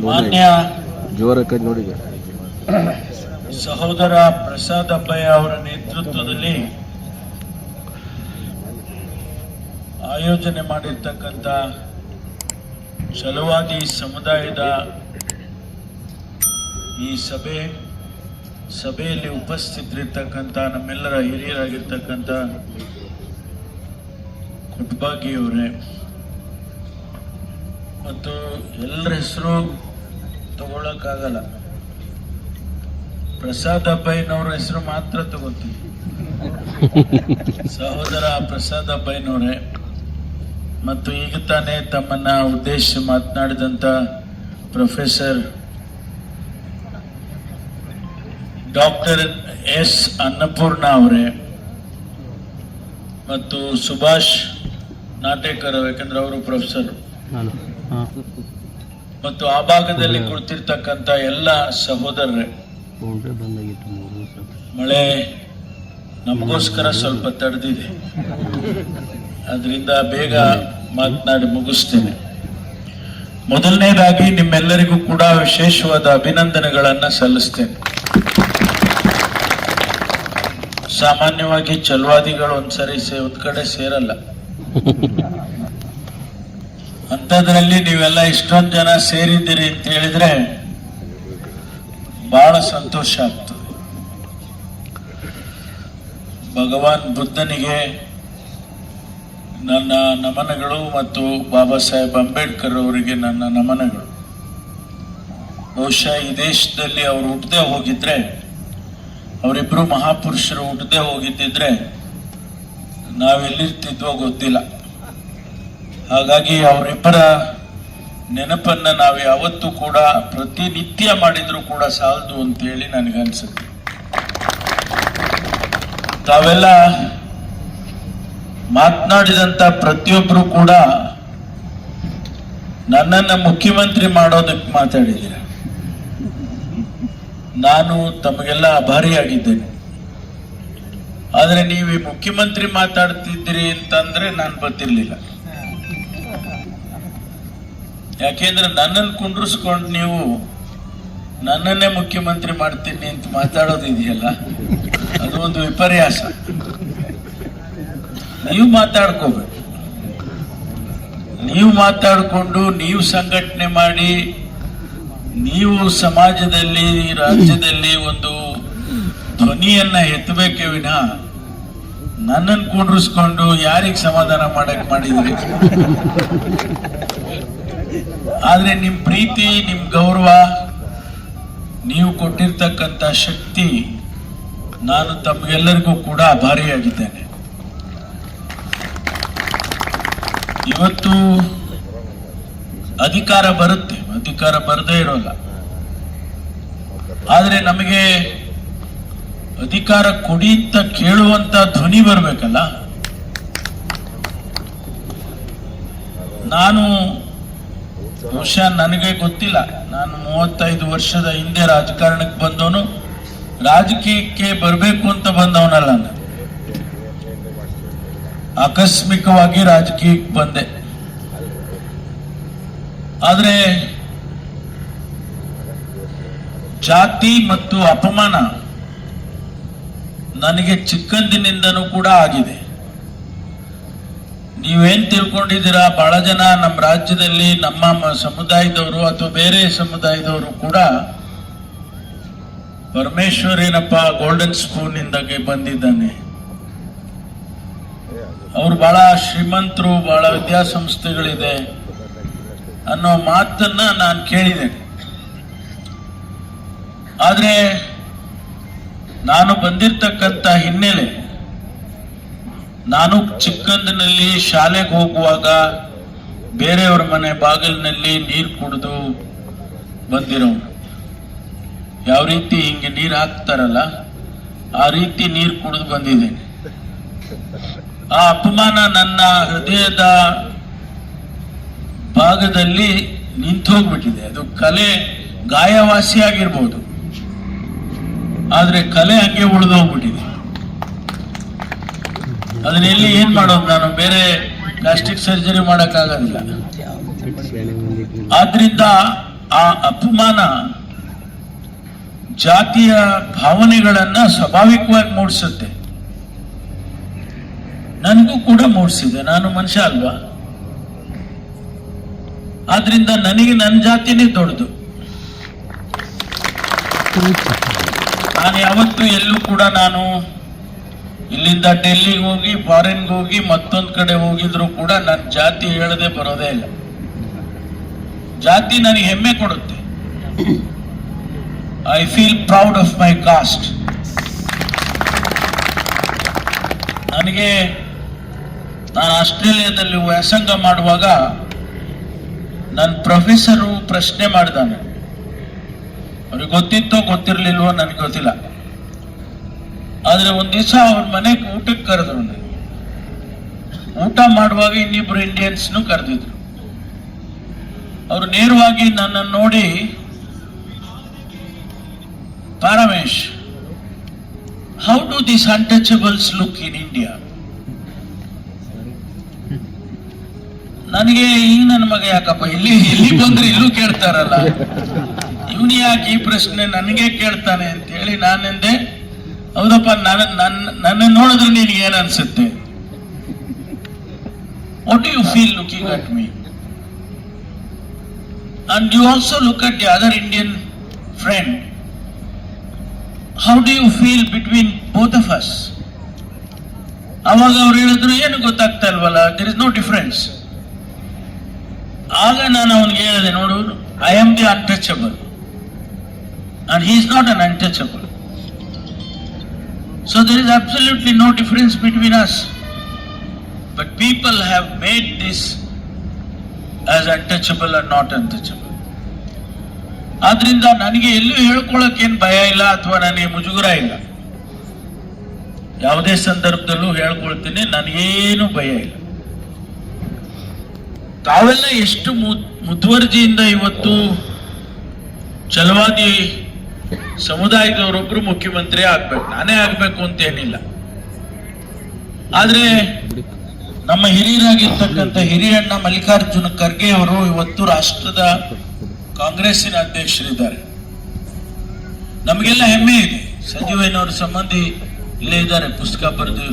ಮಾನ್ಯ ಜೋರಕ್ಕೆ ನೋಡಿ ಸಹೋದರ ಪ್ರಸಾದ್ ಅಬ್ಬಯ್ಯ ಅವರ ನೇತೃತ್ವದಲ್ಲಿ ಆಯೋಜನೆ ಮಾಡಿರ್ತಕ್ಕಂಥ ಛಲವಾದಿ ಸಮುದಾಯದ ಈ ಸಭೆಯಲ್ಲಿ ಉಪಸ್ಥಿತರಿರ್ತಕ್ಕಂಥ ನಮ್ಮೆಲ್ಲರ ಹಿರಿಯರಾಗಿರ್ತಕ್ಕಂಥ ಕುಟ್ಬಾಗಿಯವರೇ ಮತ್ತು ಎಲ್ಲರ ಹೆಸರು ತಗೊಳಕ್ಕಾಗಲ್ಲ, ಪ್ರಸಾದ್ ಅಬ್ಬಯ್ಯನವ್ರ ಹೆಸರು ಮಾತ್ರ ತಗೋತೀವಿ. ಸಹೋದರ ಪ್ರಸಾದ್ ಅಬ್ಬಯ್ಯನವರೇ ಮತ್ತು ಈಗ ತಾನೇ ತಮ್ಮನ್ನ ಉದ್ದೇಶಿಸಿ ಮಾತನಾಡಿದಂಥ ಪ್ರೊಫೆಸರ್ ಡಾಕ್ಟರ್ ಎಸ್ ಅನ್ನಪೂರ್ಣ ಅವರೇ ಮತ್ತು ಸುಭಾಷ್ ನಾಟೇಕರ್, ಯಾಕಂದ್ರೆ ಅವರು ಪ್ರೊಫೆಸರ್, ಮತ್ತು ಆ ಭಾಗದಲ್ಲಿ ಕುಳಿತಿರ್ತಕ್ಕಂಥ ಎಲ್ಲ ಸಹೋದರರೇ, ಮಳೆ ನಮಗೋಸ್ಕರ ಸ್ವಲ್ಪ ತಡೆದಿದೆ, ಅದರಿಂದ ಬೇಗ ಮಾತನಾಡಿ ಮುಗಿಸ್ತೇನೆ. ಮೊದಲನೇದಾಗಿ ನಿಮ್ಮೆಲ್ಲರಿಗೂ ಕೂಡ ವಿಶೇಷವಾದ ಅಭಿನಂದನೆಗಳನ್ನು ಸಲ್ಲಿಸ್ತೇನೆ. ಸಾಮಾನ್ಯವಾಗಿ ಛಲವಾದಿಗಳು ಒಂದ್ ಕಡೆ ಸೇರಲ್ಲ, ಅಂಥದ್ರಲ್ಲಿ ನೀವೆಲ್ಲ ಇಷ್ಟೊಂದು ಜನ ಸೇರಿದ್ದೀರಿ ಅಂತ ಹೇಳಿದ್ರೆ ಬಹಳ ಸಂತೋಷ ಆಗ್ತದೆ. ಭಗವಾನ್ ಬುದ್ಧನಿಗೆ ನನ್ನ ನಮನಗಳು ಮತ್ತು ಬಾಬಾ ಸಾಹೇಬ್ ಅಂಬೇಡ್ಕರ್ ಅವರಿಗೆ ನನ್ನ ನಮನಗಳು. ಬಹುಶಃ ಈ ದೇಶದಲ್ಲಿ ಅವರು ಹುಟ್ಟದೆ ಹೋಗಿದ್ರೆ, ಅವರಿಬ್ರು ಮಹಾಪುರುಷರು ಹುಟ್ಟದೆ ಹೋಗಿದ್ದಿದ್ರೆ ನಾವೆಲ್ಲಿರ್ತಿದ್ವೋ ಗೊತ್ತಿಲ್ಲ. ಹಾಗಾಗಿ ಅವರಿಬ್ಬರ ನೆನಪನ್ನ ನಾವು ಯಾವತ್ತೂ ಕೂಡ ಪ್ರತಿನಿತ್ಯ ಮಾಡಿದ್ರು ಕೂಡ ಸಾಲದು ಅಂತೇಳಿ ನನಗನ್ಸುತ್ತೆ. ತಾವೆಲ್ಲ ಮಾತನಾಡಿದಂತ ಪ್ರತಿಯೊಬ್ಬರು ಕೂಡ ನನ್ನನ್ನ ಮುಖ್ಯಮಂತ್ರಿ ಮಾಡೋದಕ್ಕೆ ಮಾತಾಡಿದ್ದೀರ. ನಾನು ತಮಗೆಲ್ಲ ಆಭಾರಿಯಾಗಿದ್ದೇನೆ. ಆದ್ರೆ ನೀವು ಈ ಮುಖ್ಯಮಂತ್ರಿ ಮಾತಾಡ್ತಿದ್ದೀರಿ ಅಂತಂದ್ರೆ ನಾನು ಗೊತ್ತಿರ್ಲಿಲ್ಲ. ಯಾಕೆಂದ್ರೆ ನನ್ನನ್ನು ಕುಂಡ್ರಿಸ್ಕೊಂಡು ನೀವು ನನ್ನನ್ನೇ ಮುಖ್ಯಮಂತ್ರಿ ಮಾಡ್ತೀನಿ ಅಂತ ಮಾತಾಡೋದಿದೆಯಲ್ಲ, ಅದು ಒಂದು ವಿಪರ್ಯಾಸ. ನೀವು ಮಾತಾಡ್ಕೋಬೇಕು, ನೀವು ಮಾತಾಡಿಕೊಂಡು ನೀವು ಸಂಘಟನೆ ಮಾಡಿ ನೀವು ಸಮಾಜದಲ್ಲಿ ರಾಜ್ಯದಲ್ಲಿ ಒಂದು ಧ್ವನಿಯನ್ನ ಎತ್ತಬೇಕೇ ವಿನಃ ನನ್ನನ್ನು ಕುಂಡ್ರಿಸ್ಕೊಂಡು ಯಾರಿಗೆ ಸಮಾಧಾನ ಮಾಡಕ್ ಮಾಡಿದ್ರಿ. ಆದ್ರೆ ನಿಮ್ ಪ್ರೀತಿ, ನಿಮ್ ಗೌರವ, ನೀವು ಕೊಟ್ಟಿರ್ತಕ್ಕಂಥ ಶಕ್ತಿ, ನಾನು ತಮ್ಗೆಲ್ಲರಿಗೂ ಕೂಡ ಆಭಾರಿಯಾಗಿದ್ದೇನೆ. ಇವತ್ತು ಅಧಿಕಾರ ಬರುತ್ತೆ, ಅಧಿಕಾರ ಬರದೇ ಇರೋಲ್ಲ. ಆದ್ರೆ ನಮಗೆ ಅಧಿಕಾರ ಕೊಡಿ ಅಂತ ಕೇಳುವಂತ ಧ್ವನಿ ಬರ್ಬೇಕಲ್ಲ. ನಾನು ಬಹುಶಃ ನನಗೆ ಗೊತ್ತಿಲ್ಲ, ನಾನು 35 ವರ್ಷದ ಹಿಂದೆ ರಾಜಕಾರಣಕ್ಕೆ ಬಂದವನು, ರಾಜಕೀಯಕ್ಕೆ ಬರಬೇಕು ಅಂತ ಬಂದವನಲ್ಲ. ನಾನು ಆಕಸ್ಮಿಕವಾಗಿ ರಾಜಕೀಯಕ್ಕೆ ಬಂದೆ. ಆದ್ರೆ ಜಾತಿ ಮತ್ತು ಅಪಮಾನ ನನಗೆ ಚಿಕ್ಕಂದಿನಿಂದನೂ ಕೂಡ ಆಗಿದೆ. ನೀವೇನ್ ತಿಳ್ಕೊಂಡಿದ್ದೀರಾ, ಬಹಳ ಜನ ನಮ್ಮ ರಾಜ್ಯದಲ್ಲಿ ನಮ್ಮ ಸಮುದಾಯದವರು ಅಥವಾ ಬೇರೆ ಸಮುದಾಯದವರು ಕೂಡ ಪರಮೇಶ್ವರೇನಪ್ಪ ಗೋಲ್ಡನ್ ಸ್ಪೂನ್ ಇಂದಾಗೆ ಬಂದಿದ್ದಾನೆ, ಅವರು ಬಹಳ ಶ್ರೀಮಂತರು, ಬಹಳ ವಿದ್ಯಾಸಂಸ್ಥೆಗಳಿದೆ ಅನ್ನೋ ಮಾತನ್ನ ನಾನು ಕೇಳಿದ್ದೇನೆ. ಆದ್ರೆ ನಾನು ಬಂದಿರತಕ್ಕಂತ ಹಿನ್ನೆಲೆ, ನಾನು ಚಿಕ್ಕಂದಿನಲ್ಲಿ ಶಾಲೆಗೆ ಹೋಗುವಾಗ ಬೇರೆಯವರ ಮನೆ ಬಾಗಿಲಿನಲ್ಲಿ ನೀರು ಕುಡಿದು ಬಂದಿರೋನು. ಯಾವ ರೀತಿ ಹಿಂಗೆ ನೀರು ಹಾಕ್ತಾರಲ್ಲ ಆ ರೀತಿ ನೀರು ಕುಡಿದು ಬಂದಿದ್ದೇನೆ. ಆ ಅಪಮಾನ ನನ್ನ ಹೃದಯದ ಭಾಗದಲ್ಲಿ ನಿಂತು ಹೋಗ್ಬಿಟ್ಟಿದೆ. ಅದು ಕಲೆ ಗಾಯವಾಸಿ ಆಗಿರ್ಬೋದು, ಆದ್ರೆ ಕಲೆ ಹಂಗೆ ಉಳಿದು ಹೋಗ್ಬಿಟ್ಟಿದೆ. ಅದನ್ನೆಲ್ಲಿ ಏನ್ ಮಾಡೋದು, ನಾನು ಬೇರೆ ಪ್ಲಾಸ್ಟಿಕ್ ಸರ್ಜರಿ ಮಾಡೋಕ್ಕಾಗೋದಿಲ್ಲ. ಆದ್ರಿಂದ ಆ ಅಪಮಾನ ಜಾತಿಯ ಭಾವನೆಗಳನ್ನ ಸ್ವಾಭಾವಿಕವಾಗಿ ಮೂಡಿಸುತ್ತೆ. ನನಗೂ ಕೂಡ ಮೂಡಿಸಿದೆ, ನಾನು ಮನುಷ್ಯ ಅಲ್ವಾ? ಆದ್ರಿಂದ ನನಗೆ ನನ್ನ ಜಾತಿನೇ ದೊಡ್ಡದು. ನಾನು ಯಾವತ್ತೂ ಎಲ್ಲೂ ಕೂಡ ನಾನು ಇಲ್ಲಿಂದ ಡೆಲ್ಲಿಗೆ ಹೋಗಿ ಫಾರಿನ್ಗೆ ಹೋಗಿ ಮತ್ತೊಂದು ಕಡೆ ಹೋಗಿದ್ರು ಕೂಡ ನನ್ನ ಜಾತಿ ಹೇಳದೆ ಬರೋದೇ ಇಲ್ಲ. ಜಾತಿ ನನಗೆ ಹೆಮ್ಮೆ ಕೊಡುತ್ತೆ. I feel proud of my cost. ನನಗೆ ನಾನು ಆಸ್ಟ್ರೇಲಿಯಾದಲ್ಲಿ ವ್ಯಾಸಂಗ ಮಾಡುವಾಗ ನನ್ನ ಪ್ರೊಫೆಸರು ಪ್ರಶ್ನೆ ಮಾಡಿದಾನೆ. ಅವ್ರಿಗೆ ಗೊತ್ತಿತ್ತೋ ಗೊತ್ತಿರ್ಲಿಲ್ವೋ ನನಗೆ ಗೊತ್ತಿಲ್ಲ. ಆದ್ರೆ ಒಂದ್ ದಿವಸ ಅವ್ರ ಮನೆಗೆ ಊಟಕ್ಕೆ ಕರೆದ್ರು. ಊಟ ಮಾಡುವಾಗ ಇನ್ನಿಬ್ರು ಇಂಡಿಯನ್ಸ್ನು ಕರೆದಿದ್ರು. ಅವರು ನೇರವಾಗಿ ನನ್ನನ್ನು ನೋಡಿ, Paramesh, how do this untouchables look in India? ನನಗೆ ಈಗ ನನ್ನ ಮಗ ಯಾಕಪ್ಪ ಇಲ್ಲಿ ಬಂದ್ರೆ ಇಲ್ಲೂ ಕೇಳ್ತಾರಲ್ಲ, ಇವನು ಯಾಕೆ ಈ ಪ್ರಶ್ನೆ ನನಗೆ ಕೇಳ್ತಾನೆ ಅಂತ ಹೇಳಿ ನಾನೆಂದೆ, ಹೌದಪ್ಪ, ನನ್ನ ನೋಡಿದ್ರೆ ನಿನಗೆ ಏನ್ ಅನ್ಸುತ್ತೆ? What do you feel looking at me? And you also look at the other Indian friend. How do you feel between both of us? ಅವಾಗ ಅವ್ರು ಹೇಳಿದ್ರು, ಏನು ಗೊತ್ತಾಗ್ತಾ ಇಲ್ವಲ್ಲ, ದೇರ್ ಇಸ್ ನೋ ಡಿಫರೆನ್ಸ್. ಆಗ ನಾನು ಅವನಿಗೆ ಹೇಳಿದೆ, ನೋಡು, I am the untouchable and he is not an untouchable. So there is absolutely no difference between us. But people have made this as untouchable and not untouchable. ಆದ್ರಿಂದ ನನಗೆ ಎಲ್ಲೂ ಹೇಳ್ಕೊಳ್ಳೋಕೇನು ಭಯ ಇಲ್ಲ ಅಥವಾ ನನಗೆ ಮುಜುಗರ ಇಲ್ಲ. ಯಾವುದೇ ಸಂದರ್ಭದಲ್ಲೂ ಹೇಳ್ಕೊಳ್ತೀನಿ, ನನಗೇನು ಭಯ ಇಲ್ಲ. ತಾವೆಲ್ಲ ಎಷ್ಟು ಮುತುವರ್ಜಿಯಿಂದ ಇವತ್ತು ಛಲವಾದಿ ಸಮುದಾಯದವರೊಬ್ರು ಮುಖ್ಯಮಂತ್ರಿ ಆಗ್ಬೇಕು, ನಾನೇ ಆಗ್ಬೇಕು ಅಂತ ಏನಿಲ್ಲ. ಆದ್ರೆ ನಮ್ಮ ಹಿರಿಯರಾಗಿರ್ತಕ್ಕಂಥ ಹಿರಿಯಣ್ಣ ಮಲ್ಲಿಕಾರ್ಜುನ ಖರ್ಗೆ ಅವರು ಇವತ್ತು ರಾಷ್ಟ್ರದ ಕಾಂಗ್ರೆಸ್ಸಿನ ಅಧ್ಯಕ್ಷರಿದ್ದಾರೆ. ನಮಗೆಲ್ಲ ಹೆಮ್ಮೆ ಇದೆ. ಸಂಜೀವಯ್ಯನವರ ಸಂಬಂಧಿ ಇಲ್ಲೇ ಇದ್ದಾರೆ, ಪುಸ್ತಕ ಬರೆದು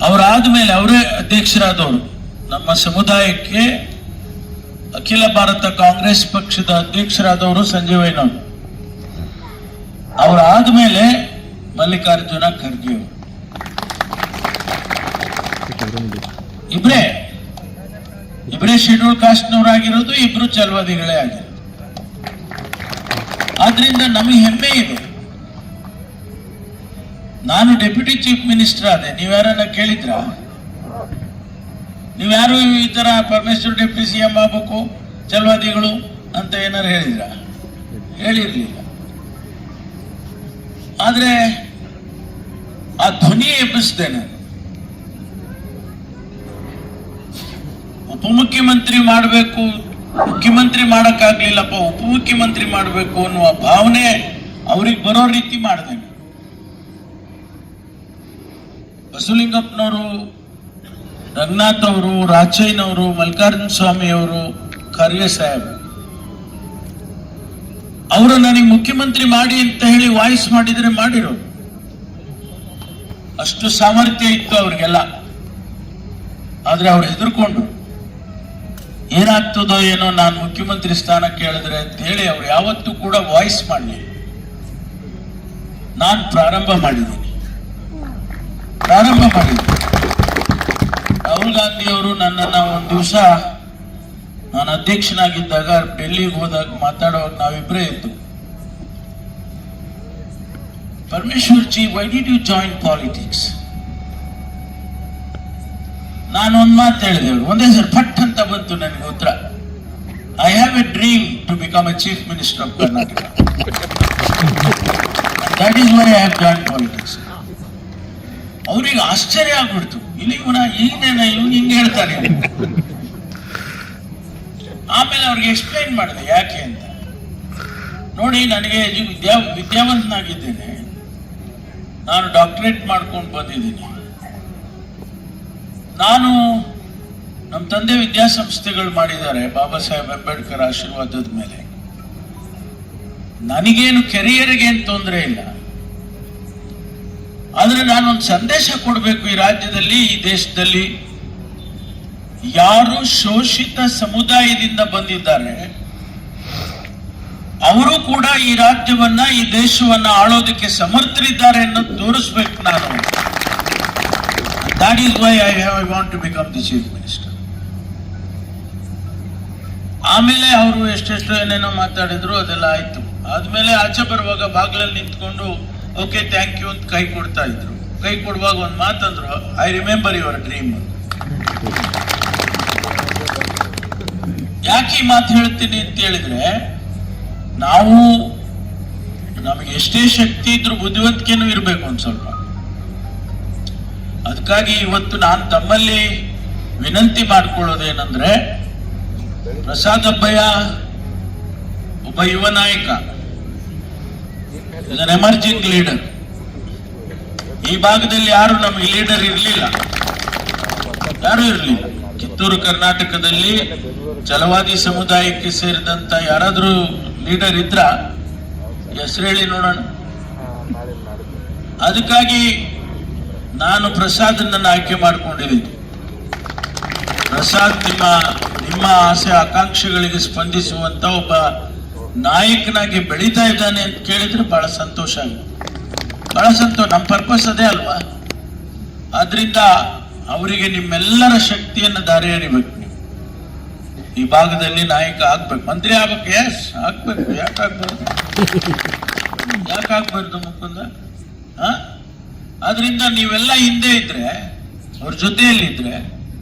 ಅವರಾದ್ಮೇಲೆ ಅವರೇ ಅಧ್ಯಕ್ಷರಾದವರು. ನಮ್ಮ ಸಮುದಾಯಕ್ಕೆ ಅಖಿಲ ಭಾರತ ಕಾಂಗ್ರೆಸ್ ಪಕ್ಷದ ಅಧ್ಯಕ್ಷರಾದವರು ಸಂಜೀವಯ್ಯನವರು. ಅವರಾದ್ಮೇಲೆ ಮಲ್ಲಿಕಾರ್ಜುನ ಖರ್ಗೆ ಅವರು. ಇಬ್ಬರೇ ಶೆಡ್ಯೂಲ್ ಕಾಸ್ಟ್ನವರಾಗಿರೋದು, ಇಬ್ರು ಛಲವಾದಿಗಳೇ ಆಗಿರೋದು. ಆದ್ರಿಂದ ನಮಗೆ ಹೆಮ್ಮೆ ಇದೆ. ನಾನು ಡೆಪ್ಯೂಟಿ ಚೀಫ್ ಮಿನಿಸ್ಟರ್ ಆದೆ. ನೀವ್ಯಾರನ್ನ ಕೇಳಿದ್ರ? ನೀವ್ಯಾರು ಈ ತರ ಪರಮೇಶ್ವರ್ ಡೆಪ್ಯೂಟಿ ಸಿಎಂ ಆಗ್ಬೇಕು ಛಲವಾದಿಗಳು ಅಂತ ಏನಾರು ಹೇಳಿದ್ರ? ಹೇಳಿರ್ಲಿಲ್ಲ. ಆದ್ರೆ ಆ ಧ್ವನಿ ಎಬ್ಬಿಸಿದೆ ನಾನು. ಉಪಮುಖ್ಯಮಂತ್ರಿ ಮಾಡಬೇಕು, ಮುಖ್ಯಮಂತ್ರಿ ಮಾಡಕ್ಕಾಗ್ಲಿಲ್ಲಪ್ಪ, ಉಪಮುಖ್ಯಮಂತ್ರಿ ಮಾಡಬೇಕು ಅನ್ನುವ ಭಾವನೆ ಅವ್ರಿಗೆ ಬರೋ ರೀತಿ ಮಾಡಿದೆ. ಬಸವಲಿಂಗಪ್ಪನವರು, ರಂಗನಾಥ್ ಅವರು, ರಾಚಯ್ಯನವರು, ಮಲ್ಲಿಕಾರ್ಜುನ ಸ್ವಾಮಿ ಅವರು, ಖರ್ಗೆ ಸಾಹೇಬ್ ಅವರು ನನಗೆ ಮುಖ್ಯಮಂತ್ರಿ ಮಾಡಿ ಅಂತ ಹೇಳಿ ವಾಯ್ಸ್ ಮಾಡಿದ್ರೆ ಮಾಡಿರೋರು. ಅಷ್ಟು ಸಾಮರ್ಥ್ಯ ಇತ್ತು ಅವ್ರಿಗೆಲ್ಲ. ಆದ್ರೆ ಅವ್ರು ಹೆದರ್ಕೊಂಡು ಏನಾಗ್ತದೋ ಏನೋ ನಾನು ಮುಖ್ಯಮಂತ್ರಿ ಸ್ಥಾನ ಕೇಳಿದ್ರೆ ಅಂತ ಹೇಳಿ ಅವ್ರು ಯಾವತ್ತೂ ಕೂಡ ವಾಯ್ಸ್ ಮಾಡಲಿ. ನಾನು ಪ್ರಾರಂಭ ಮಾಡಿದ್ದೀನಿ. ರಾಹುಲ್ ಗಾಂಧಿ ಅವರು ನನ್ನನ್ನು ಒಂದು ದಿವಸ ನಾನು ಅಧ್ಯಕ್ಷನಾಗಿದ್ದಾಗ ಡೆಲ್ಲಿಗೆ ಹೋದಾಗ ಮಾತಾಡುವಾಗ ನಾವಿಬ್ಬರೇ ಇದ್ದು, Parameshwar ji, why did you join politics? ನಾನು ಒಂದು ಮಾತು ಹೇಳಿದೆ. ಒಂದೇ ಸರ್ ಫಟ್ ಅಂತ ಬಂತು ನನಗೆ ಉತ್ತರ. I have a dream to become a chief minister of Karnataka. That is why I have join politics. ಅವ್ರಿಗೆ ಆಶ್ಚರ್ಯ ಆಗ್ಬಿಡ್ತು. ಇಲ್ಲಿ ಇವನು ಹಿಂಗೆ ಹೇಳ್ತಾನೆ. ಆಮೇಲೆ ಅವ್ರಿಗೆ ಎಕ್ಸ್ಪ್ಲೈನ್ ಮಾಡಿದೆ ಯಾಕೆ ಅಂತ. ನೋಡಿ, ನನಗೆ ವಿದ್ಯಾವಂತನಾಗಿದ್ದೇನೆ. ನಾನು ಡಾಕ್ಟರೇಟ್ ಮಾಡ್ಕೊಂಡು ಬಂದಿದ್ದೀನಿ. ನಾನು ನಮ್ಮ ತಂದೆ ವಿದ್ಯಾಸಂಸ್ಥೆಗಳು ಮಾಡಿದ್ದಾರೆ ಬಾಬಾ ಸಾಹೇಬ್ ಅಂಬೇಡ್ಕರ್ ಆಶೀರ್ವಾದದ ಮೇಲೆ. ನನಗೇನು ಕೆರಿಯರ್ಗೆ ಏನು ತೊಂದರೆ ಇಲ್ಲ, ಆದ್ರೆ ನಾನೊಂದು ಸಂದೇಶ ಕೊಡಬೇಕು ಈ ರಾಜ್ಯದಲ್ಲಿ, ಈ ದೇಶದಲ್ಲಿ. ಯಾರು ಶೋಷಿತ ಸಮುದಾಯದಿಂದ ಬಂದಿದ್ದಾರೆ ಅವರು ಕೂಡ ಈ ರಾಜ್ಯವನ್ನ, ಈ ದೇಶವನ್ನ ಆಳೋದಕ್ಕೆ ಸಮರ್ಥರಿದ್ದಾರೆ ಅನ್ನೋದು ತೋರಿಸ್ಬೇಕು ನಾನು. That is why I want to become the chief minister. ಆಮೇಲೆ ಅವರು ಎಷ್ಟೆಷ್ಟು ಏನೇನೋ ಮಾತಾಡಿದ್ರು, ಅದೆಲ್ಲ ಆಯ್ತು. ಆದ್ಮೇಲೆ ಆಚೆ ಬರುವಾಗ ಬಾಗಿಲಲ್ಲಿ ನಿಂತ್ಕೊಂಡು ಓಕೆ ಥ್ಯಾಂಕ್ ಯು ಅಂತ ಕೈ ಕೊಡ್ತಾ ಇದ್ರು. ಕೈ ಕೊಡುವಾಗ ಒಂದು ಮಾತಂದ್ರು, ಐ ರಿಮೆಂಬರ್ ಯುವರ್ ಡ್ರೀಮ್. ಯಾಕೆ ಈ ಮಾತು ಹೇಳ್ತೀನಿ ಅಂತ ಹೇಳಿದ್ರೆ, ನಾವು ನಮಗೆ ಎಷ್ಟೇ ಶಕ್ತಿ ಇದ್ರೂ ಬುದ್ಧಿವಂತಿಕೆನೂ ಇರಬೇಕು ಒಂದು ಸ್ವಲ್ಪ. ಅದಕ್ಕಾಗಿ ಇವತ್ತು ನಾನು ತಮ್ಮಲ್ಲಿ ವಿನಂತಿ ಮಾಡ್ಕೊಳ್ಳೋದೇನೆಂದ್ರೆ, ಪ್ರಸಾದ್ ಅಬ್ಬಯ್ಯ ಒಬ್ಬ ಯುವ ನಾಯಕ, ಇಸ್ ಅನ್ ಎಮರ್ಜಿಂಗ್ ಲೀಡರ್. ಈ ಭಾಗದಲ್ಲಿ ಯಾರು ನಮಗೆ ಲೀಡರ್ ಇರಲಿಲ್ಲ, ಯಾರು ಇರಲಿಲ್ಲ. ಕಿತ್ತೂರು ಕರ್ನಾಟಕದಲ್ಲಿ ಛಲವಾದಿ ಸಮುದಾಯಕ್ಕೆ ಸೇರಿದಂತ ಯಾರಾದ್ರೂ ಲೀಡರ್ ಇದ್ರ ಹೆಸರು ಹೇಳಿ ನೋಡೋಣ. ಅದಕ್ಕಾಗಿ ನಾನು ಪ್ರಸಾದನ್ನ ಆಯ್ಕೆ ಮಾಡ್ಕೊಂಡಿದ್ದೀನಿ. ಪ್ರಸಾದ್ ನಿಮ್ಮ ಆಸೆ ಆಕಾಂಕ್ಷೆಗಳಿಗೆ ಸ್ಪಂದಿಸುವಂತ ಒಬ್ಬ ನಾಯಕನಾಗಿ ಬೆಳೀತಾ ಇದ್ದಾನೆ ಅಂತ ಕೇಳಿದ್ರೆ ಬಹಳ ಸಂತೋಷ ಆಗುತ್ತೆ, ಬಹಳ ಸಂತೋಷ. ನಮ್ಮ ಪರ್ಪಸ್ ಅದೇ ಅಲ್ವಾ. ಆದ್ರಿಂದ ಅವರಿಗೆ ನಿಮ್ಮೆಲ್ಲರ ಶಕ್ತಿಯನ್ನು ದಾರಿ ಎರಿಬೇಕು. ನೀವು ಈ ಭಾಗದಲ್ಲಿ ನಾಯಕ ಆಗ್ಬೇಕು, ಮಂತ್ರಿ ಆಗ್ಬೇಕು. ಎಸ್ ಆಗ್ಬೇಕು. ಯಾಕಾಗ್ಬಾರ್ದು ಮುಕುಂದ? ಆದ್ರಿಂದ ನೀವೆಲ್ಲ ಹಿಂದೆ ಇದ್ರೆ, ಅವ್ರ ಜೊತೆಯಲ್ಲಿದ್ರೆ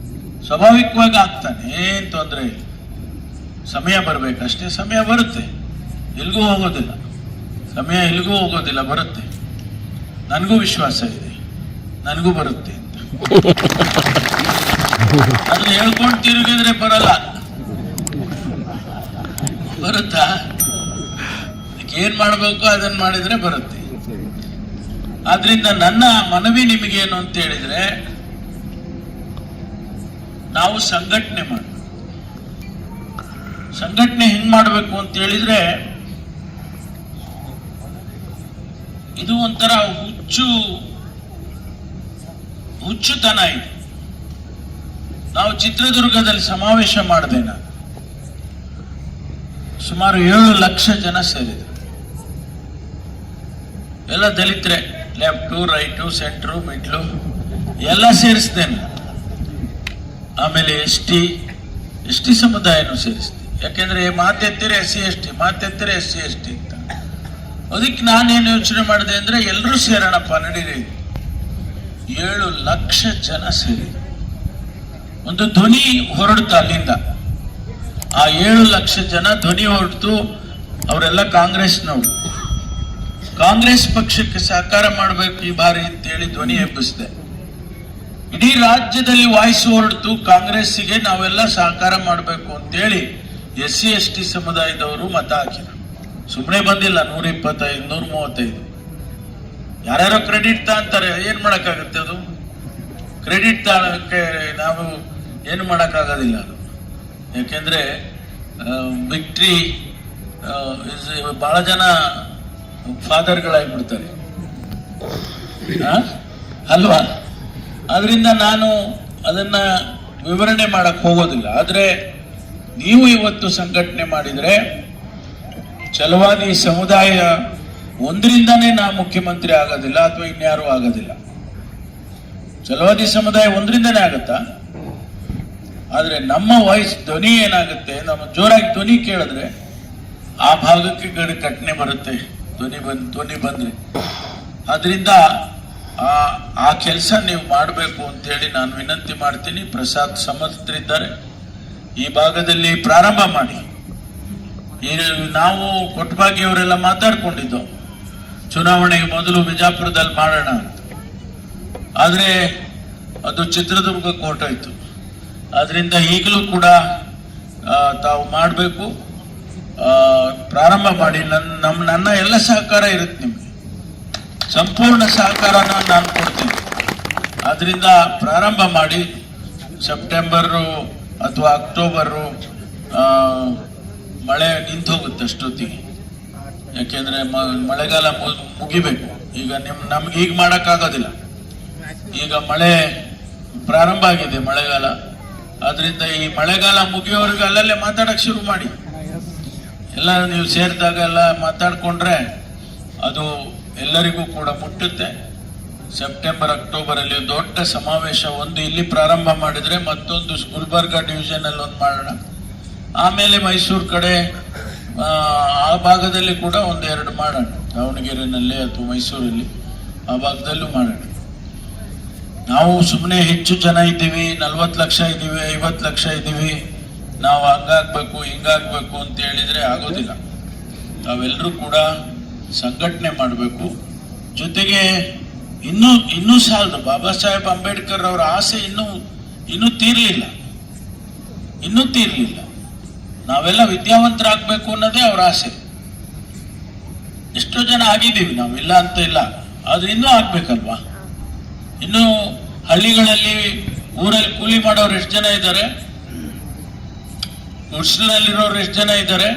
ಸ್ವಾಭಾವಿಕವಾಗಿ ಆಗ್ತಾನೆ, ಏನ್ ತೊಂದರೆ ಇಲ್ಲ. ಸಮಯ ಬರ್ಬೇಕಷ್ಟೇ, ಸಮಯ ಬರುತ್ತೆ, ಎಲ್ಗೂ ಹೋಗೋದಿಲ್ಲ. ಸಮಯ ಎಲ್ಗೂ ಹೋಗೋದಿಲ್ಲ, ಬರುತ್ತೆ. ನನಗೂ ವಿಶ್ವಾಸ ಇದೆ, ನನಗೂ ಬರುತ್ತೆ ಅಂತ. ಅದನ್ನ ಹೇಳ್ಕೊಂಡು ತಿರುಗಿದ್ರೆ ಬರಲ್ಲ, ಬರುತ್ತಾ? ಏನ್ ಮಾಡ್ಬೇಕು ಅದನ್ನ ಮಾಡಿದ್ರೆ ಬರುತ್ತೆ. ಆದ್ರಿಂದ ನನ್ನ ಮನವಿ ನಿಮಗೇನು ಅಂತ ಹೇಳಿದ್ರೆ, ನಾವು ಸಂಘಟನೆ ಮಾಡಬೇಕು. ಸಂಘಟನೆ ಹೆಂಗ್ ಮಾಡಬೇಕು ಅಂತ ಹೇಳಿದ್ರೆ, ಇದು ಒಂಥರ ಹುಚ್ಚುತನ ಇದೆ. ನಾವು ಚಿತ್ರದುರ್ಗದಲ್ಲಿ ಸಮಾವೇಶ ಮಾಡಿದೆ. ನಾನು ಸುಮಾರು 7 ಲಕ್ಷ ಜನ ಸೇರಿದ್ರು. ಎಲ್ಲ ದಲಿತರೆ, ಲೆಫ್ಟು ರೈಟು ಸೆಂಟ್ರು ಮಿಡ್ಲು ಎಲ್ಲ ಸೇರಿಸ್ತೇನೆ. ಆಮೇಲೆ ಎಸ್ ಟಿ ಸಮುದಾಯನೂ ಸೇರಿಸ್ತೀನಿ. ಯಾಕೆಂದ್ರೆ ಮಾತೆತ್ತಿರೆ SC ST, ಮಾತೆತ್ತಿರೆ SC ST ಅಂತ. ಅದಕ್ಕೆ ನಾನೇನು ಯೋಚನೆ ಮಾಡಿದೆ ಅಂದ್ರೆ, ಎಲ್ಲರೂ ಸೇರೋಣಪ್ಪ ನಡೀರಿ. 7 ಲಕ್ಷ ಜನ ಸೇರಿ ಒಂದು ಧ್ವನಿ ಹೊರಡ್ತು ಅಲ್ಲಿಂದ. ಆ 7 ಲಕ್ಷ ಜನ ಧ್ವನಿ ಹೊರಡ್ತು. ಅವರೆಲ್ಲ ಕಾಂಗ್ರೆಸ್ನವರು. ಕಾಂಗ್ರೆಸ್ ಪಕ್ಷಕ್ಕೆ ಸಹಕಾರ ಮಾಡಬೇಕು ಈ ಬಾರಿ ಅಂತೇಳಿ ಧ್ವನಿ ಎಬ್ಬಿಸಿದೆ. ಇಡೀ ರಾಜ್ಯದಲ್ಲಿ ವಾಯ್ಸ್ ಹೊರಡ್ತು, ಕಾಂಗ್ರೆಸ್ಸಿಗೆ ನಾವೆಲ್ಲ ಸಹಕಾರ ಮಾಡಬೇಕು ಅಂತೇಳಿ SC ST ಸಮುದಾಯದವರು ಮತ ಹಾಕಿದ್ರು. ಸುಮ್ಮನೆ ಬಂದಿಲ್ಲ 125, 135. ಯಾರ್ಯಾರೋ ಕ್ರೆಡಿಟ್ ಅಂತಾರೆ, ಏನ್ ಮಾಡಕ್ಕಾಗತ್ತೆ? ಅದು ಕ್ರೆಡಿಟ್ ತಾಳಕ್ಕೆ ನಾವು ಏನು ಮಾಡಕ್ಕಾಗೋದಿಲ್ಲ ಅದು. ಯಾಕೆಂದ್ರೆ ವಿಕ್ಟ್ರಿ ಬಹಳ ಜನ ಫಾದರ್ಗಳಾಗ್ಬಿಡ್ತಾರೆ ಅಲ್ವಾ. ಆದ್ರಿಂದ ನಾನು ಅದನ್ನ ವಿವರಣೆ ಮಾಡಕ್ ಹೋಗೋದಿಲ್ಲ. ಆದ್ರೆ ನೀವು ಇವತ್ತು ಸಂಘಟನೆ ಮಾಡಿದ್ರೆ, ಛಲವಾದಿ ಸಮುದಾಯ ಒಂದರಿಂದಾನೇ ನಾ ಮುಖ್ಯಮಂತ್ರಿ ಆಗೋದಿಲ್ಲ ಅಥವಾ ಇನ್ಯಾರು ಆಗೋದಿಲ್ಲ. ಛಲವಾದಿ ಸಮುದಾಯ ಒಂದರಿಂದಾನೇ ಆಗತ್ತಾ? ಆದ್ರೆ ನಮ್ಮ ವಾಯ್ಸ್ ಧ್ವನಿ ಏನಾಗುತ್ತೆ, ನಮ್ಮ ಜೋರಾಗಿ ಧ್ವನಿ ಕೇಳಿದ್ರೆ ಆ ಭಾಗಕ್ಕೆ ಕಟ್ಟನೆ ಬರುತ್ತೆ, ಧ್ವನಿ ಬಂದ್ರೆ. ಆದ್ರಿಂದ ಆ ಕೆಲಸ ನೀವು ಮಾಡಬೇಕು ಅಂತೇಳಿ ನಾನು ವಿನಂತಿ ಮಾಡ್ತೀನಿ. ಪ್ರಸಾದ್ ಸಮರ್ಥರಿದ್ದಾರೆ, ಈ ಭಾಗದಲ್ಲಿ ಪ್ರಾರಂಭ ಮಾಡಿ. ನಾವು ಕೊಟ್ಟಭಾಗಿಯವರೆಲ್ಲ ಮಾತಾಡ್ಕೊಂಡಿದ್ದು ಚುನಾವಣೆಗೆ ಮೊದಲು ಬಿಜಾಪುರದಲ್ಲಿ ಮಾಡೋಣ ಅಂತ. ಆದ್ರೆ ಅದು ಚಿತ್ರದುರ್ಗಕ್ಕೆ ಹೊರಟೋಯ್ತು. ಆದ್ರಿಂದ ಈಗಲೂ ಕೂಡ ತಾವು ಮಾಡಬೇಕು, ಪ್ರಾರಂಭ ಮಾಡಿ. ನನ್ನ ಎಲ್ಲ ಸಹಕಾರ ಇರುತ್ತೆ, ನಿಮ್ಗೆ ಸಂಪೂರ್ಣ ಸಹಕಾರನ ನಾನು ಕೊಡ್ತೀನಿ. ಆದ್ರಿಂದ ಪ್ರಾರಂಭ ಮಾಡಿ. ಸೆಪ್ಟೆಂಬರು ಅಥವಾ ಅಕ್ಟೋಬರು ಮಳೆ ನಿಂತು ಹೋಗುತ್ತೆ ಅಷ್ಟೊತ್ತಿಗೆ. ಯಾಕೆಂದ್ರೆ ಮಳೆಗಾಲ ಮುಗಿಬೇಕು. ಈಗ ನಮ್ಗೆ ಈಗ ಮಾಡೋಕ್ಕಾಗೋದಿಲ್ಲ. ಈಗ ಮಳೆ ಪ್ರಾರಂಭ ಆಗಿದೆ ಮಳೆಗಾಲ. ಆದ್ರಿಂದ ಈ ಮಳೆಗಾಲ ಮುಗಿಯೋವರೆಗೂ ಅಲ್ಲಲ್ಲೇ ಮಾತಾಡಕ್ ಶುರು ಮಾಡಿ. ಎಲ್ಲ ನೀವು ಸೇರಿದಾಗ ಎಲ್ಲ ಮಾತಾಡ್ಕೊಂಡ್ರೆ ಅದು ಎಲ್ಲರಿಗೂ ಕೂಡ ಮುಟ್ಟುತ್ತೆ. ಸೆಪ್ಟೆಂಬರ್ ಅಕ್ಟೋಬರ್ ಅಲ್ಲಿ ದೊಡ್ಡ ಸಮಾವೇಶ ಒಂದು ಇಲ್ಲಿ ಪ್ರಾರಂಭ ಮಾಡಿದ್ರೆ ಮತ್ತೊಂದು ಗುಲ್ಬರ್ಗಾ ಡಿವಿಷನ್ ಅಲ್ಲಿ ಒಂದು ಮಾಡೋಣ. ಆಮೇಲೆ ಮೈಸೂರು ಕಡೆ ಆ ಭಾಗದಲ್ಲಿ ಕೂಡ ಒಂದೆರಡು ಮಾಡೋಣ. ದಾವಣಗೆರೆನಲ್ಲಿ ಅಥವಾ ಮೈಸೂರಲ್ಲಿ ಆ ಭಾಗದಲ್ಲೂ ಮಾಡೋಣ. ನಾವು ಸುಮ್ಮನೆ ಹೆಚ್ಚು ಜನ ಇದ್ದೀವಿ, 40 ಲಕ್ಷ ಇದ್ದೀವಿ, 50 ಲಕ್ಷ ಇದ್ದೀವಿ, ನಾವು ಹಂಗಾಗ್ಬೇಕು ಹಿಂಗಾಗ್ಬೇಕು ಅಂತ ಹೇಳಿದ್ರೆ ಆಗೋದಿಲ್ಲ. ನಾವೆಲ್ಲರೂ ಕೂಡ ಸಂಘಟನೆ ಮಾಡಬೇಕು. ಜೊತೆಗೆ ಇನ್ನೂ ಸಾಲದು. ಬಾಬಾ ಸಾಹೇಬ್ ಅಂಬೇಡ್ಕರ್ ಅವರ ಆಸೆ ಇನ್ನೂ ತೀರ್ಲಿಲ್ಲ. ನಾವೆಲ್ಲ ವಿದ್ಯಾವಂತರಾಗಬೇಕು ಅನ್ನೋದೇ ಅವರ ಆಸೆ. ಎಷ್ಟೋ ಜನ ಆಗಿದ್ದೀವಿ ನಾವು, ಇಲ್ಲ ಅಂತ ಇಲ್ಲ. ಆದ್ರೆ ಇನ್ನೂ ಆಗ್ಬೇಕಲ್ವಾ? ಇನ್ನು ಹಳ್ಳಿಗಳಲ್ಲಿ ಊರಲ್ಲಿ ಕೂಲಿ ಮಾಡೋರು ಎಷ್ಟು ಜನ ಇದ್ದಾರೆ? ಗುಡ್ಸ್ನಲ್ಲಿರೋರು ಎಷ್ಟು ಜನ ಇದ್ದಾರೆ?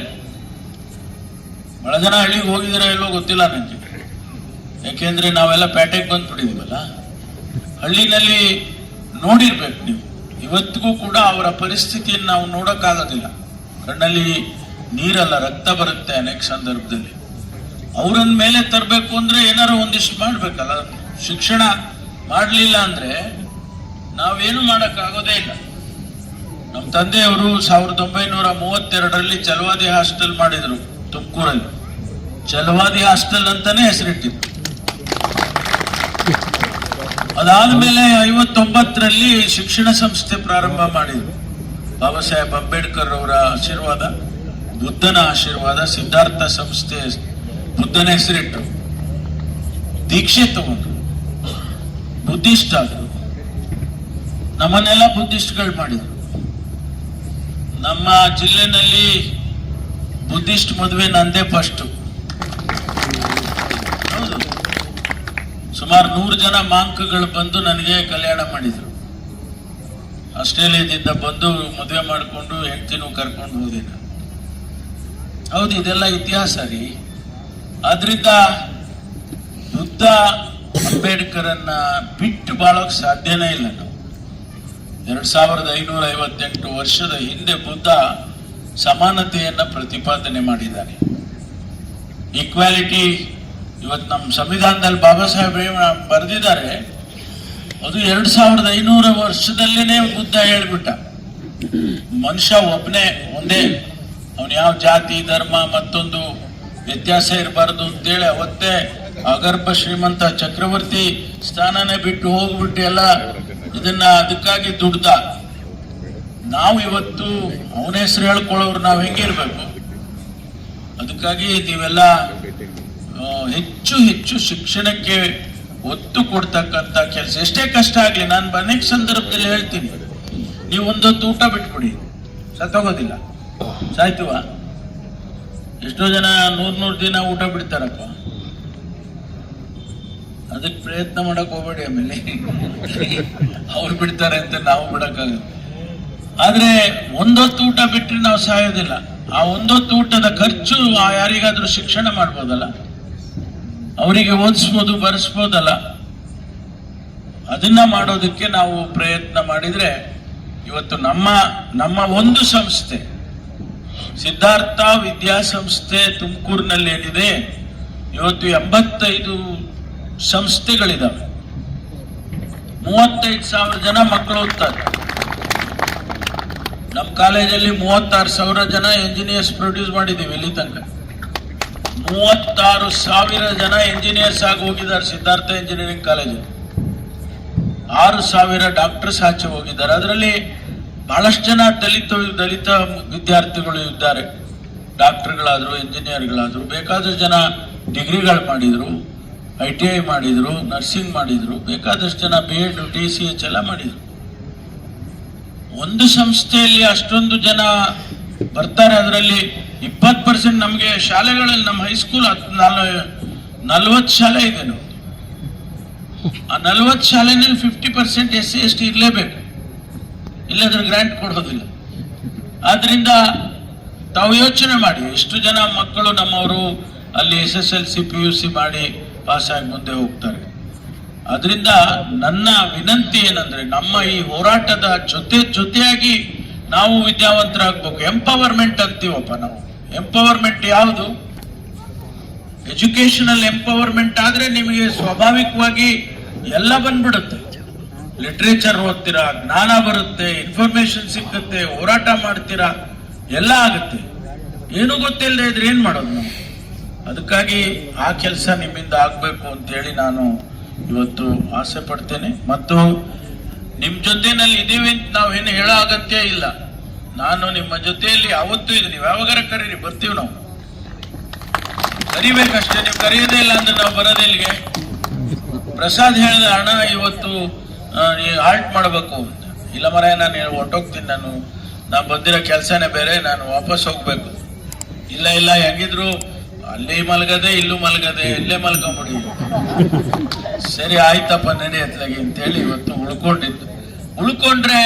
ಬಹಳ ಜನ ಹಳ್ಳಿಗೆ ಹೋಗಿದಾರೆ ಎಲ್ಲೋ ಗೊತ್ತಿಲ್ಲ ನನಗೆ. ಯಾಕೆಂದ್ರೆ ನಾವೆಲ್ಲ ಪೇಟೆಗೆ ಬಂದ್ಬಿಟ್ಟಿದೀವಲ್ಲ. ಹಳ್ಳಿನಲ್ಲಿ ನೋಡಿರ್ಬೇಕು ನೀವು. ಇವತ್ತಿಗೂ ಕೂಡ ಅವರ ಪರಿಸ್ಥಿತಿಯನ್ನು ನಾವು ನೋಡೋಕ್ಕಾಗೋದಿಲ್ಲ. ಕಣ್ಣಲ್ಲಿ ನೀರಲ್ಲ, ರಕ್ತ ಬರುತ್ತೆ ಅನೇಕ ಸಂದರ್ಭದಲ್ಲಿ. ಅವರನ್ನ ಮೇಲೆ ತರಬೇಕು ಅಂದ್ರೆ ಏನಾರು ಒಂದಿಷ್ಟು ಮಾಡ್ಬೇಕಲ್ಲ. ಶಿಕ್ಷಣ ಮಾಡಲಿಲ್ಲ ಅಂದ್ರೆ ನಾವೇನು ಮಾಡೋಕ್ಕಾಗೋದೇ ಇಲ್ಲ. ನಮ್ಮ ತಂದೆಯವರು 1932ರಲ್ಲಿ ಚಲವಾದಿ ಹಾಸ್ಟೆಲ್ ಮಾಡಿದ್ರು ತುಮಕೂರಲ್ಲಿ. ಚಲವಾದಿ ಹಾಸ್ಟೆಲ್ ಅಂತಾನೆ ಹೆಸರಿಟ್ಟಿದ್ರು. ಅದಾದ್ಮೇಲೆ 59ರಲ್ಲಿ ಶಿಕ್ಷಣ ಸಂಸ್ಥೆ ಪ್ರಾರಂಭ ಮಾಡಿದ್ರು. ಬಾಬಾ ಸಾಹೇಬ್ ಅಂಬೇಡ್ಕರ್ ಅವರ ಆಶೀರ್ವಾದ, ಬುದ್ಧನ ಆಶೀರ್ವಾದ, ಸಿದ್ಧಾರ್ಥ ಸಂಸ್ಥೆ ಬುದ್ಧನ ಹೆಸರಿಟ್ಟರು. ದೀಕ್ಷೆ ತಗೊಂಡ್ರು, ಬುದ್ಧಿಸ್ಟ್ ಆದ್ರು. ನಮ್ಮನ್ನೆಲ್ಲ ಬುದ್ಧಿಸ್ಟ್ಗಳು ಮಾಡಿದ್ರು. ನಮ್ಮ ಜಿಲ್ಲೆನಲ್ಲಿ ಬುದ್ಧಿಸ್ಟ್ ಮದುವೆ ನಂದೇ ಫಸ್ಟ್. ಹೌದು, ಸುಮಾರು 100 ಜನ ಮಾಂಕಗಳು ಬಂದು ನನಗೆ ಕಲ್ಯಾಣ ಮಾಡಿದ್ರು. ಆಸ್ಟ್ರೇಲಿಯಾದಿಂದ ಬಂದು ಮದುವೆ ಮಾಡಿಕೊಂಡು ಹೆಂಡತಿನೂ ಕರ್ಕೊಂಡು ಹೋದೆ. ಹೌದು, ಇದೆಲ್ಲ ಇತಿಹಾಸ ರೀ. ಆದ್ರಿಂದ ಬುದ್ಧ ಅಂಬೇಡ್ಕರನ್ನ ಬಿಟ್ಟು ಬಾಳೋಕ್ ಸಾಧ್ಯನೇ ಇಲ್ಲ ನಾವು. 2558 ವರ್ಷದ ಹಿಂದೆ ಬುದ್ಧ ಸಮಾನತೆಯನ್ನ ಪ್ರತಿಪಾದನೆ ಮಾಡಿದ್ದಾನೆ. ಈಕ್ವಾಲಿಟಿ ಇವತ್ತು ನಮ್ಮ ಸಂವಿಧಾನದಲ್ಲಿ ಬಾಬಾ ಸಾಹೇಬ್ ಬರೆದಿದ್ದಾರೆ. ಅದು 2500 ವರ್ಷದಲ್ಲೇನೆ ಬುದ್ಧ ಹೇಳ್ಬಿಟ್ಟ, ಮನುಷ್ಯ ಒಬ್ಬನೇ ಒಂದೇ, ಅವನು ಯಾವ ಜಾತಿ ಧರ್ಮ ಮತ್ತೊಂದು ವ್ಯತ್ಯಾಸ ಇರಬಾರ್ದು ಅಂತೇಳಿ ಅವತ್ತೇ ಅಗರ್ಭ ಶ್ರೀಮಂತ ಚಕ್ರವರ್ತಿ ಸ್ಥಾನನೇ ಬಿಟ್ಟು ಹೋಗ್ಬಿಟ್ಟು ಎಲ್ಲ ಇದನ್ನ ಅದಕ್ಕಾಗಿ ದುಡ್ದ. ನಾವು ಇವತ್ತು ಅವನ ಹೆಸರು ಹೇಳ್ಕೊಳ್ಳೋರು ನಾವು ಹೆಂಗಿರ್ಬೇಕು? ಅದಕ್ಕಾಗಿ ನೀವೆಲ್ಲ ಹೆಚ್ಚು ಹೆಚ್ಚು ಶಿಕ್ಷಣಕ್ಕೆ ಒತ್ತು ಕೊಡ್ತಕ್ಕಂಥ ಕೆಲಸ. ಎಷ್ಟೇ ಕಷ್ಟ ಆಗ್ಲಿ, ನಾನು ಅನೇಕ ಸಂದರ್ಭದಲ್ಲಿ ಹೇಳ್ತೀನಿ, ನೀವು ಒಂದೊತ್ತು ಊಟ ಬಿಟ್ಬಿಡಿ, ಸತ್ತೋಗೋದಿಲ್ಲ. ಸಾಯ್ತೀವ? ಎಷ್ಟೋ ಜನ 100 ದಿನ ಊಟ ಬಿಡ್ತಾರಪ್ಪ. ಅದಕ್ಕೆ ಪ್ರಯತ್ನ ಮಾಡಕ್ ಹೋಗ್ಬೇಡಿ. ಆಮೇಲೆ ಅವ್ರು ಬಿಡ್ತಾರೆ ಅಂತ ನಾವು ಬಿಡಕ್ಕಾಗಲ್ಲ. ಆದ್ರೆ ಒಂದೊತ್ತು ಊಟ ಬಿಟ್ರೆ ನಾವು ಸಾಯೋದಿಲ್ಲ. ಆ ಒಂದೊತ್ತು ಊಟದ ಖರ್ಚು ಯಾರಿಗಾದ್ರೂ ಶಿಕ್ಷಣ ಮಾಡ್ಬೋದಲ್ಲ, ಅವರಿಗೆ ಓದಿಸ್ಬೋದು, ಬರೆಸ್ಬೋದಲ್ಲ. ಅದನ್ನ ಮಾಡೋದಕ್ಕೆ ನಾವು ಪ್ರಯತ್ನ ಮಾಡಿದ್ರೆ ಇವತ್ತು ನಮ್ಮ ಒಂದು ಸಂಸ್ಥೆ ಸಿದ್ಧಾರ್ಥ ವಿದ್ಯಾಸಂಸ್ಥೆ ತುಮಕೂರಿನಲ್ಲಿ ಏನಿದೆ, ಇವತ್ತು 85 ಸಂಸ್ಥೆಗಳಿದಾವೆ. 35,000 ಜನ ಮಕ್ಕಳು ಓದ್ತಾರೆ. ನಮ್ಮ ಕಾಲೇಜಲ್ಲಿ 36,000 ಜನ ಎಂಜಿನಿಯರ್ಸ್ ಪ್ರೊಡ್ಯೂಸ್ ಮಾಡಿದ್ದೀವಿ. ಇಲ್ಲಿ ತನಕ 36,000 ಜನ ಎಂಜಿನಿಯರ್ಸ್ ಆಗಿ ಹೋಗಿದ್ದಾರೆ ಸಿದ್ಧಾರ್ಥ ಇಂಜಿನಿಯರಿಂಗ್ ಕಾಲೇಜಲ್ಲಿ. 6,000 ಡಾಕ್ಟರ್ಸ್ ಆಚೆ ಹೋಗಿದ್ದಾರೆ. ಅದರಲ್ಲಿ ಬಹಳಷ್ಟು ಜನ ದಲಿತ ವಿದ್ಯಾರ್ಥಿಗಳು ಇದ್ದಾರೆ. ಡಾಕ್ಟರ್ಗಳಾದ್ರು, ಇಂಜಿನಿಯರ್ಗಳಾದ್ರು, ಬೇಕಾದಷ್ಟು ಜನ ಡಿಗ್ರಿಗಳು ಮಾಡಿದ್ರು, ITI ಮಾಡಿದ್ರು, ನರ್ಸಿಂಗ್ ಮಾಡಿದ್ರು, ಬೇಕಾದಷ್ಟು ಜನ B.Ed, DCH ಎಲ್ಲ ಮಾಡಿದ್ರು. ಒಂದು ಸಂಸ್ಥೆಯಲ್ಲಿ ಅಷ್ಟೊಂದು ಜನ ಬರ್ತಾರೆ. ಅದರಲ್ಲಿ 20% ನಮಗೆ ಶಾಲೆಗಳಲ್ಲಿ, ನಮ್ಮ ಹೈಸ್ಕೂಲ್ 40 ಶಾಲೆ ಇದೆ. ಆ 40 ಶಾಲೆನಲ್ಲಿ 50% SC ST ಇರಲೇಬೇಕು. ಇಲ್ಲದ್ರೆ ಗ್ರಾಂಟ್ ಕೊಡೋದಿಲ್ಲ. ಆದ್ರಿಂದ ತಾವು ಯೋಚನೆ ಮಾಡಿ, ಎಷ್ಟು ಜನ ಮಕ್ಕಳು ನಮ್ಮವರು ಅಲ್ಲಿ SSLC PUC ಮಾಡಿ ಪಾಸ್ ಆಗಿ ಮುಂದೆ ಹೋಗ್ತಾರೆ. ಅದರಿಂದ ನನ್ನ ವಿನಂತಿ ಏನಂದ್ರೆ, ನಮ್ಮ ಈ ಹೋರಾಟದ ಜೊತೆಯಾಗಿ ನಾವು ವಿದ್ಯಾವಂತರಾಗಬೇಕು. ಎಂಪವರ್ಮೆಂಟ್ ಅಂತೀವಪ್ಪ ನಾವು. ಎಂಪವರ್ಮೆಂಟ್ ಯಾವುದು? ಎಜುಕೇಶನಲ್ ಎಂಪವರ್ಮೆಂಟ್ ಆದ್ರೆ ನಿಮಗೆ ಸ್ವಾಭಾವಿಕವಾಗಿ ಎಲ್ಲ ಬಂದ್ಬಿಡುತ್ತೆ. ಲಿಟ್ರೇಚರ್ ಓದ್ತೀರಾ, ಜ್ಞಾನ ಬರುತ್ತೆ, ಇನ್ಫಾರ್ಮೇಶನ್ ಸಿಕ್ಕುತ್ತೆ, ಹೋರಾಟ ಮಾಡ್ತೀರಾ, ಎಲ್ಲ ಆಗುತ್ತೆ. ಏನು ಗೊತ್ತಿಲ್ಲದೆ ಇದ್ರೆ ಏನ್ ಮಾಡೋದು ನಾವು? ಅದಕ್ಕಾಗಿ ಆ ಕೆಲಸ ನಿಮ್ಮಿಂದ ಆಗ್ಬೇಕು ಅಂತ ಹೇಳಿ ನಾನು ಇವತ್ತು ಆಸೆ ಪಡ್ತೇನೆ. ಮತ್ತು ನಿಮ್ ಜೊತೆನಲ್ಲಿ ಇದೀವಿ ಅಂತ ನಾವೇನು ಹೇಳೋ ಅಗತ್ಯ ಇಲ್ಲ. ನಾನು ನಿಮ್ಮ ಜೊತೆಯಲ್ಲಿ ಯಾವತ್ತೂ ಇದೆ. ನೀವು ಯಾವಾಗಾರ ಕರೀರಿ, ಬರ್ತೀವಿ ನಾವು. ಕರಿಬೇಕಷ್ಟೇ, ನೀವು ಕರೆಯೋದೇ ಇಲ್ಲ ಅಂದ್ರೆ ನಾವು ಬರೋದೇ ಇಲ್ಲಿಗೆ. ಪ್ರಸಾದ್ ಹೇಳಿದ ಅಣ್ಣ ಇವತ್ತು ಹಾಲ್ಟ್ ಮಾಡಬೇಕು ಅಂತ. ಇಲ್ಲ ಮರ, ನಾನು ಹೊರಟೋಗ್ತೀನಿ, ನಾನು ಬಂದಿರೋ ಕೆಲಸನೇ ಬೇರೆ, ನಾನು ವಾಪಸ್ ಹೋಗ್ಬೇಕು. ಇಲ್ಲ ಹೆಂಗಿದ್ರು ಅಲ್ಲಿ ಮಲಗದೆ, ಇಲ್ಲೂ ಮಲಗದೆ, ಇಲ್ಲೇ ಮಲ್ಕೊಂಬಿಡಿ. ಸರಿ ಆಯ್ತಪ್ಪ, ನಡಿ ಅತ್ಲಾಗಿ ಅಂತೇಳಿ ಇವತ್ತು ಉಳ್ಕೊಂಡ್ರೆ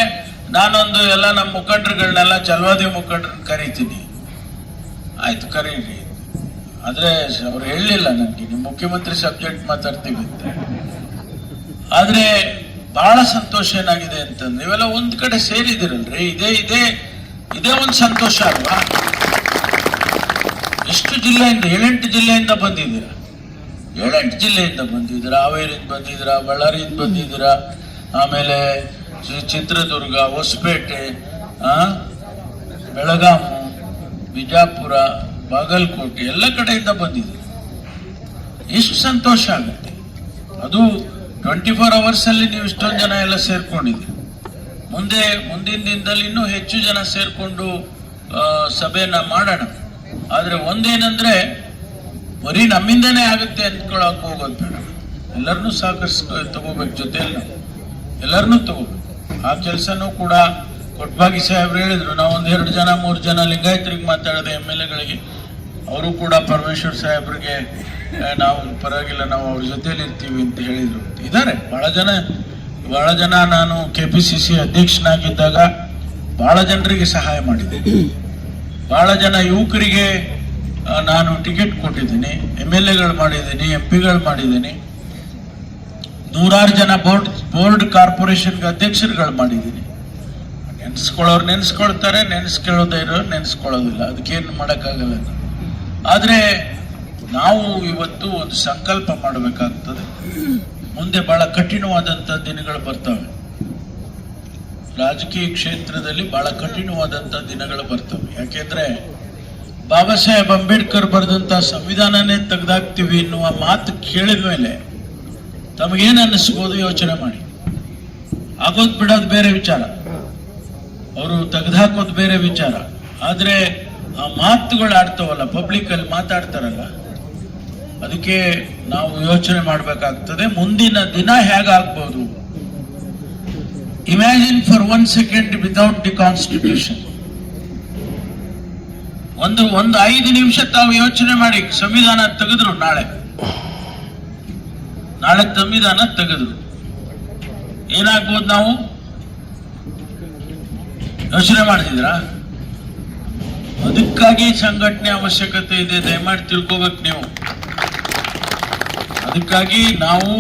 ನಾನೊಂದು ಎಲ್ಲ ನಮ್ಮ ಮುಖಂಡರುಗಳನ್ನೆಲ್ಲ, ಛಲವಾದಿ ಮುಖಂಡರನ್ನ ಕರೀತೀನಿ. ಆಯ್ತು ಕರೀರಿ. ಆದ್ರೆ ಅವ್ರು ಹೇಳಲಿಲ್ಲ ನನಗೆ, ನಿಮ್ಮ ಮುಖ್ಯಮಂತ್ರಿ ಸಬ್ಜೆಕ್ಟ್ ಮಾತಾಡ್ತೀವಿ ಅಂತ. ಆದ್ರೆ ಬಹಳ ಸಂತೋಷ ಏನಾಗಿದೆ ಅಂತಂದ್ರೆ, ನೀವೆಲ್ಲ ಒಂದ್ ಕಡೆ ಸೇರಿದಿರಲ್ರಿ. ಇದೇ ಒಂದು ಸಂತೋಷ ಅಲ್ವಾ? ಎಷ್ಟು ಜಿಲ್ಲೆಯಿಂದ, 7-8 ಜಿಲ್ಲೆಯಿಂದ ಬಂದಿದ್ದೀರಾ. 7-8 ಜಿಲ್ಲೆಯಿಂದ ಬಂದಿದ್ದೀರಾ. ಹಾವೇರಿಯಿಂದ ಬಂದಿದ್ದೀರಾ, ಬಳ್ಳಾರಿಯಿಂದ ಬಂದಿದ್ದೀರಾ, ಆಮೇಲೆ ಚಿತ್ರದುರ್ಗ, ಹೊಸಪೇಟೆ, ಬೆಳಗಾಂ, ಬಿಜಾಪುರ, ಬಾಗಲಕೋಟೆ, ಎಲ್ಲ ಕಡೆಯಿಂದ ಬಂದಿದ್ದೀರಾ. ಎಷ್ಟು ಸಂತೋಷ ಆಗುತ್ತೆ. ಅದು 24 hours ಅಲ್ಲಿ ನೀವು ಇಷ್ಟೊಂದು ಜನ ಎಲ್ಲ ಸೇರ್ಕೊಂಡಿದ್ದೀರಿ. ಮುಂದಿನ ದಿನದಲ್ಲಿ ಇನ್ನೂ ಹೆಚ್ಚು ಜನ ಸೇರ್ಕೊಂಡು ಸಭೆಯನ್ನ ಮಾಡೋಣ. ಆದ್ರೆ ಒಂದೇನಂದ್ರೆ, ಬರೀ ನಮ್ಮಿಂದನೇ ಆಗುತ್ತೆ ಅಂದ್ಕೊಳಕ್ ಹೋಗೋದು ಬೇಡ. ಎಲ್ಲರನ್ನೂ ತಗೋಬೇಕು, ಜೊತೆಯಲ್ಲಿ ಎಲ್ಲರನ್ನೂ ತಗೋಬೇಕು. ಆ ಕೆಲಸನೂ ಕೂಡ ಕೊಟ್ಬಾಗಿ ಸಾಹೇಬ್ರು ಹೇಳಿದ್ರು. ನಾವು 1-2 ಜನ 3 ಜನ ಲಿಂಗಾಯತರಿಗೆ ಮಾತಾಡದೆ, MLA ಅವರು ಕೂಡ ಪರಮೇಶ್ವರ್ ಸಾಹೇಬ್ರಿಗೆ ನಾವು ಪರವಾಗಿಲ್ಲ, ನಾವು ಅವ್ರ ಜೊತೆಲಿ ಇರ್ತೀವಿ ಅಂತ ಹೇಳಿದ್ರು. ಇದ್ದಾರೆ ಬಹಳ ಜನ. ನಾನು KPCC ಅಧ್ಯಕ್ಷನಾಗಿದ್ದಾಗ ಬಹಳ ಜನರಿಗೆ ಸಹಾಯ ಮಾಡಿದ್ದೆ. ಬಹಳ ಜನ ಯುವಕರಿಗೆ ನಾನು ಟಿಕೆಟ್ ಕೊಟ್ಟಿದ್ದೀನಿ, MLAಗಳು ಮಾಡಿದ್ದೀನಿ, MP ಗಳು ಮಾಡಿದ್ದೀನಿ. 100 ಜನ ಬೋರ್ಡ್ ಕಾರ್ಪೊರೇಷನ್ಗೆ ಅಧ್ಯಕ್ಷರುಗಳು ಮಾಡಿದ್ದೀನಿ. ನೆನೆಸ್ಕೊಳ್ಳೋರು ನೆನೆಸ್ಕೊಳ್ತಾರೆ, ನೆನೆಸ್ಕೊಳ್ಳೋದೇ ಇರೋರು ನೆನೆಸ್ಕೊಳ್ಳೋದಿಲ್ಲ. ಅದಕ್ಕೇನು ಮಾಡೋಕ್ಕಾಗಲ್ಲ. ಆದ್ರೆ ನಾವು ಇವತ್ತು ಒಂದು ಸಂಕಲ್ಪ ಮಾಡಬೇಕಾಗ್ತದೆ. ಮುಂದೆ ಬಹಳ ಕಠಿಣವಾದಂತ ದಿನಗಳು ಬರ್ತವೆ. ರಾಜಕೀಯ ಕ್ಷೇತ್ರದಲ್ಲಿ ಬಹಳ ಕಠಿಣವಾದಂತ ದಿನಗಳು ಬರ್ತವೆ. ಯಾಕೆಂದ್ರೆ ಬಾಬಾ ಸಾಹೇಬ್ ಅಂಬೇಡ್ಕರ್ ಬರೆದಂತ ಸಂವಿಧಾನನೇ ತೆಗೆದಾಕ್ತಿವಿ ಎನ್ನುವ ಮಾತು ಕೇಳಿದ ಮೇಲೆ ತಮಗೇನು ಅನ್ನಿಸ್ಬೋದು ಯೋಚನೆ ಮಾಡಿ. ಆಗೋದ್ ಬಿಡೋದು ಬೇರೆ ವಿಚಾರ, ಅವರು ತೆಗೆದುಹಾಕೋದು ಬೇರೆ ವಿಚಾರ. ಆದ್ರೆ ಆ ಮಾತುಗಳು ಆಡ್ತಾವಲ್ಲ, ಪಬ್ಲಿಕ್ ಅಲ್ಲಿ ಮಾತಾಡ್ತಾರಲ್ಲ, ಅದಕ್ಕೆ ನಾವು ಯೋಚನೆ ಮಾಡಬೇಕಾಗ್ತದೆ. ಮುಂದಿನ ದಿನ ಹೇಗಾಗ್ಬೋದು? Imagine for 1 second without the constitution. ಒಂದು 5 ನಿಮಿಷ ತಾವು ಯೋಚನೆ ಮಾಡಿ. ಸಂವಿಧಾನ ತೆಗೆದ್ರು, ನಾಳೆ ಸಂವಿಧಾನ ತೆಗೆದ್ರು, ಏನಾಗ್ಬೋದು? ನಾವು ಯೋಚನೆ ಮಾಡ್ತಿದ್ರಾ? ಅದಕ್ಕಾಗಿ ಸಂಘಟನೆ ಅವಶ್ಯಕತೆ ಇದೆ, ದಯಮಾಡಿ ತಿಳ್ಕೋಬೇಕು ನೀವು. ಅದಕ್ಕಾಗಿ ನಾವು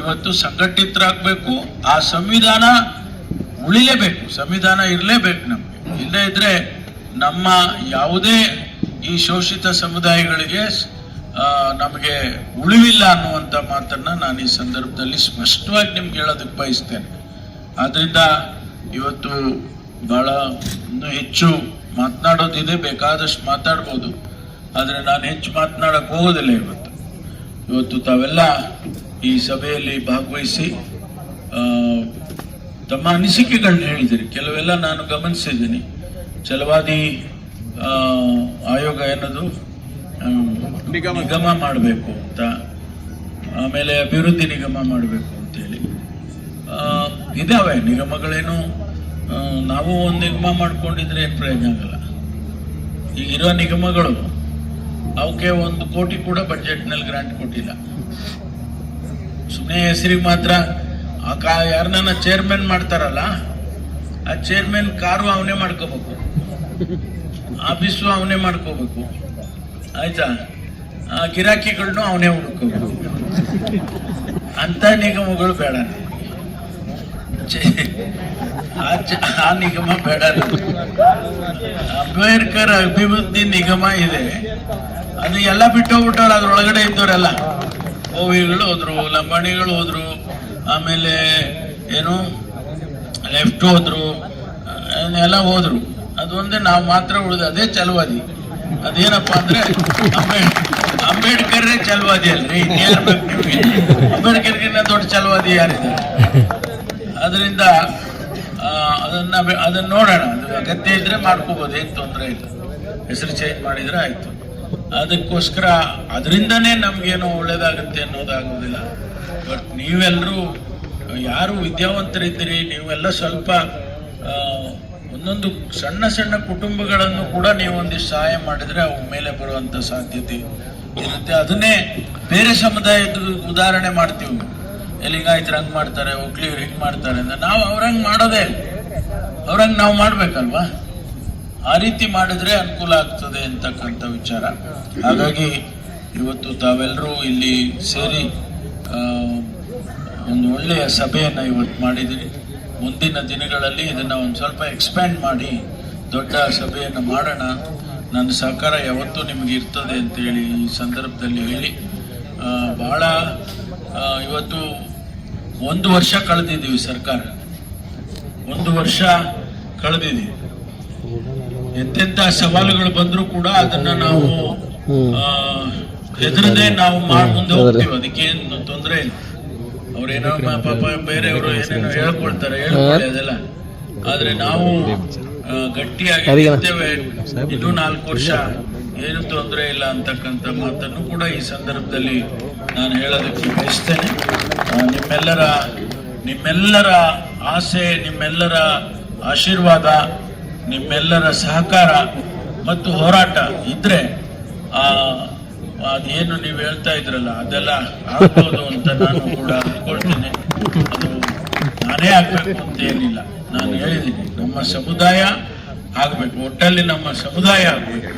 ಇವತ್ತು ಸಂಘಟಿತರಾಗಬೇಕು. ಆ ಸಂವಿಧಾನ ಉಳಿಲೇಬೇಕು, ಸಂವಿಧಾನ ಇರಲೇಬೇಕು ನಮ್ಗೆ. ಇಲ್ಲದೇ ಇದ್ರೆ ನಮ್ಮ ಯಾವುದೇ ಈ ಶೋಷಿತ ಸಮುದಾಯಗಳಿಗೆ ನಮಗೆ ಉಳಿವಿಲ್ಲ ಅನ್ನುವಂಥ ಮಾತನ್ನ ನಾನು ಈ ಸಂದರ್ಭದಲ್ಲಿ ಸ್ಪಷ್ಟವಾಗಿ ನಿಮ್ಗೆ ಹೇಳೋದಕ್ಕೆ ಬಯಸ್ತೇನೆ. ಆದ್ರಿಂದ ಇವತ್ತು ಬಹಳ ಇನ್ನೂ ಹೆಚ್ಚು ಮಾತನಾಡೋದಿದೆ, ಬೇಕಾದಷ್ಟು ಮಾತಾಡ್ಬೋದು. ಆದ್ರೆ ನಾನು ಹೆಚ್ಚು ಮಾತನಾಡಕ್ ಹೋಗೋದಿಲ್ಲ. ಇವತ್ತು ತಾವೆಲ್ಲ ಈ ಸಭೆಯಲ್ಲಿ ಭಾಗವಹಿಸಿ ತಮ್ಮ ಅನಿಸಿಕೆಗಳನ್ನ ಹೇಳಿದಿರಿ. ಕೆಲವೆಲ್ಲ ನಾನು ಗಮನಿಸಿದ್ದೀನಿ. ಛಲವಾದಿ ಆಯೋಗ ಏನದು ನಿಗಮ ಮಾಡಬೇಕು ಅಂತ, ಆಮೇಲೆ ಅಭಿವೃದ್ಧಿ ನಿಗಮ ಮಾಡಬೇಕು ಅಂತೇಳಿ ಇದಾವೆ ನಿಗಮಗಳೇನು. ನಾವು ಒಂದು ನಿಗಮ ಮಾಡ್ಕೊಂಡಿದ್ರೆ ಏನು ಪ್ರಯೋಜನ ಆಗಲ್ಲ. ಈಗಿರೋ ನಿಗಮಗಳು ಅವಕ್ಕೆ 1 ಕೋಟಿ ಕೂಡ ಬಜೆಟ್ನಲ್ಲಿ ಗ್ರಾಂಟ್ ಕೊಟ್ಟಿಲ್ಲ. ಸುಮ್ಮನೆ ಹೆಸರಿಗೆ ಮಾತ್ರ ಯಾರನ್ನ ಚೇರ್ಮನ್ ಮಾಡ್ತಾರಲ್ಲ, ಆ ಚೇರ್ಮನ್ ಕಾರು ಅವನೇ ಮಾಡ್ಕೋಬೇಕು, ಆಫೀಸು ಅವನೇ ಮಾಡ್ಕೋಬೇಕು, ಆಯ್ತಾ, ಆ ಗಿರಾಕಿಗಳನ್ನೂ ಅವನೇ ಹುಡುಕೋಬೇಕು. ಅಂತ ನಿಗಮಗಳು ಬೇಡ, ಆ ನಿಗಮ ಬೇಡ. ಅಂಬೇಡ್ಕರ್ ಅಭಿವೃದ್ಧಿ ನಿಗಮ ಇದೆ, ಅದು ಎಲ್ಲ ಬಿಟ್ಟೋಗ್ಬಿಟ್ಟವ್ರು. ಅದ್ರೊಳಗಡೆ ಇದ್ದವರೆಲ್ಲ ಓವಿಗಳು ಹೋದ್ರು, ಲಂಬಾಣಿಗಳು ಹೋದ್ರು, ಆಮೇಲೆ ಏನು ಲೆಫ್ಟ್ ಹೋದ್ರು, ಎಲ್ಲ ಹೋದ್ರು. ಅದೊಂದೇ ನಾವು ಮಾತ್ರ ಉಳಿದ, ಅದೇ ಛಲವಾದಿ. ಅದೇನಪ್ಪ ಅಂದ್ರೆ ಅಂಬೇಡ್ಕರ್ರೇ ಛಲವಾದಿ ಅಲ್ರಿ, ಇನ್ಯಾರು ಬೇಕು ನಿಮಗೆ? ಅಂಬೇಡ್ಕರ್ಗಿನ್ನ ದೊಡ್ಡ ಛಲವಾದಿ ಯಾರಿದ್ದಾರೆ? ಅದರಿಂದ ಅದನ್ನ ನೋಡೋಣ. ಅದು ಅಗತ್ಯ ಇದ್ರೆ ಮಾಡ್ಕೋಬಹುದು, ಏನ್ ತೊಂದರೆ ಇಲ್ಲ. ಹೆಸರು ಚೇಂಜ್ ಮಾಡಿದ್ರೆ ಆಯ್ತು. ಅದಕ್ಕೋಸ್ಕರ ಅದರಿಂದನೇ ನಮ್ಗೇನು ಒಳ್ಳೇದಾಗುತ್ತೆ ಅನ್ನೋದಾಗೋದಿಲ್ಲ. ಬಟ್ ನೀವೆಲ್ಲರೂ ಯಾರು ವಿದ್ಯಾವಂತರಿದ್ದೀರಿ, ನೀವೆಲ್ಲ ಸ್ವಲ್ಪ ಒಂದೊಂದು ಸಣ್ಣ ಸಣ್ಣ ಕುಟುಂಬಗಳನ್ನು ಕೂಡ ನೀವು ಒಂದಿಷ್ಟು ಸಹಾಯ ಮಾಡಿದ್ರೆ ಅವು ಮೇಲೆ ಬರುವಂತ ಸಾಧ್ಯತೆ ಇರುತ್ತೆ. ಅದನ್ನೇ ಬೇರೆ ಸಮುದಾಯದ ಉದಾಹರಣೆ ಮಾಡ್ತೀವಿ. ಲಿಂಗಾಯತರು ಹಂಗ್ ಮಾಡ್ತಾರೆ, ಒಕ್ಲಿಗರು ಹಿಂಗ್ ಮಾಡ್ತಾರೆ ಅಂತ ನಾವು ಅವ್ರಂಗ್ ಮಾಡೋದೇ, ಅವ್ರಂಗ್ ನಾವು ಮಾಡ್ಬೇಕಲ್ವಾ? ಆ ರೀತಿ ಮಾಡಿದ್ರೆ ಅನುಕೂಲ ಆಗ್ತದೆ ಅಂತಕ್ಕಂಥ ವಿಚಾರ. ಹಾಗಾಗಿ ಇವತ್ತು ತಾವೆಲ್ಲರೂ ಇಲ್ಲಿ ಸೇರಿ ಒಂದು ಒಳ್ಳೆಯ ಸಭೆಯನ್ನು ಇವತ್ತು ಮಾಡಿದಿರಿ. ಮುಂದಿನ ದಿನಗಳಲ್ಲಿ ಇದನ್ನ ಒಂದು ಸ್ವಲ್ಪ ಎಕ್ಸ್ಪ್ಯಾಂಡ್ ಮಾಡಿ ದೊಡ್ಡ ಸಭೆಯನ್ನು ಮಾಡೋಣ. ನನ್ನ ಸಹಕಾರ ಯಾವತ್ತೂ ನಿಮಗೆ ಇರ್ತದೆ ಅಂತೇಳಿ ಈ ಸಂದರ್ಭದಲ್ಲಿ ಹೇಳಿ, ಬಹಳ ಇವತ್ತು 1 ವರ್ಷ ಕಳೆದಿದ್ದೀವಿ, ಸರ್ಕಾರ 1 ವರ್ಷ ಕಳೆದಿದ್ದೀವಿ. ಎಂತೆಂಥ ಸವಾಲುಗಳು ಬಂದರೂ ಕೂಡ ಅದನ್ನ ನಾವು ಎದುರದೆ ನಾವು ಮುಂದೆ ಹೋಗ್ತೀವಿ. ಅದಕ್ಕೇನು ತೊಂದರೆ ಇಲ್ಲ. ಅವ್ರೇನೋ ಪಾಪ ಬೇರೆಯವರು ಏನೇನೋ ಹೇಳ್ಕೊಳ್ತಾರೆ, ಹೇಳ್ಕೊಳ್ಳಿ, ಅದೆಲ್ಲ. ಆದ್ರೆ ನಾವು ಗಟ್ಟಿಯಾಗಿ ಇರ್ತೇವೆ. ಇನ್ನೂ 4 ವರ್ಷ ಏನು ತೊಂದರೆ ಇಲ್ಲ ಅಂತಕ್ಕಂಥ ಮಾತನ್ನು ಕೂಡ ಈ ಸಂದರ್ಭದಲ್ಲಿ ನಾನು ಹೇಳೋದಕ್ಕೆ ಬಯಸ್ತೇನೆ. ನಿಮ್ಮೆಲ್ಲರ ಆಸೆ, ನಿಮ್ಮೆಲ್ಲರ ಆಶೀರ್ವಾದ, ನಿಮ್ಮೆಲ್ಲರ ಸಹಕಾರ ಮತ್ತು ಹೋರಾಟ ಇದ್ರೆ ಅದೇನು ನೀವು ಹೇಳ್ತಾ ಇದ್ರಲ್ಲ ಅದೆಲ್ಲ ಆಗ್ಬೋದು ಅಂತ ನಾನು ಕೂಡ ಅಂದ್ಕೊಳ್ತೇನೆ. ಅದು ನಾನೇ ಆಗ್ಬೇಕು ಅಂತ ಏನಿಲ್ಲ, ನಾನು ಹೇಳಿದ್ದೀನಿ ನಮ್ಮ ಸಮುದಾಯ ಆಗ್ಬೇಕು, ಒಟ್ಟಲ್ಲಿ ನಮ್ಮ ಸಮುದಾಯ ಆಗ್ಬೇಕು.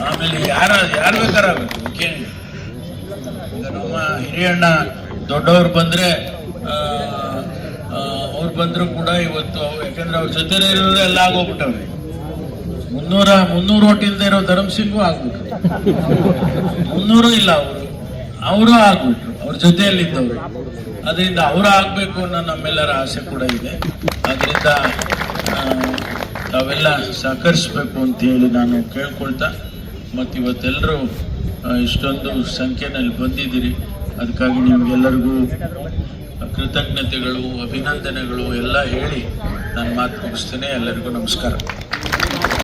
ಆಮೇಲೆ ಯಾರು ಬೇಕಾರಾಗಬೇಕು, ಏನಿಲ್ಲ. ಈಗ ನಮ್ಮ ಹಿರಿಯಣ್ಣ ದೊಡ್ಡವ್ರು ಬಂದ್ರೆ ಅವ್ರು ಬಂದ್ರು ಕೂಡ ಇವತ್ತು ಯಾಕಂದ್ರೆ ಅವ್ರ ಜೊತೆ ಇರೋದು ಎಲ್ಲ ಆಗೋಗ್ಬಿಟ್ಟವ್ರೆ. 300 ಓಟ್ ಇಲ್ದೇ ಇರೋ ಧರ್ಮಸಿಂಗು ಆಗ್ಬಿಟ್ರು, 300 ಇಲ್ಲ ಅವರು ಆಗ್ಬಿಟ್ರು, ಅವ್ರ ಜೊತೆಯಲ್ಲಿದ್ದವ್ರು. ಅದರಿಂದ ಅವರು ಆಗ್ಬೇಕು ಅನ್ನೋ ನಮ್ಮೆಲ್ಲರ ಆಸೆ ಕೂಡ ಇದೆ. ಅದರಿಂದ ತಾವೆಲ್ಲ ಸಹಕರಿಸ್ಬೇಕು ಅಂತ ಹೇಳಿ ನಾನು ಕೇಳ್ಕೊಳ್ತಾ, ಮತ್ತು ಇವತ್ತೆಲ್ಲರೂ ಇಷ್ಟೊಂದು ಸಂಖ್ಯೆನಲ್ಲಿ ಬಂದಿದ್ದೀರಿ, ಅದಕ್ಕಾಗಿ ನಿಮ್ಗೆಲ್ಲರಿಗೂ ಕೃತಜ್ಞತೆಗಳು, ಅಭಿನಂದನೆಗಳು ಎಲ್ಲ ಹೇಳಿ ನಾನು ಮಾತು ಮುಗಿಸ್ತೇನೆ. ಎಲ್ಲರಿಗೂ ನಮಸ್ಕಾರ.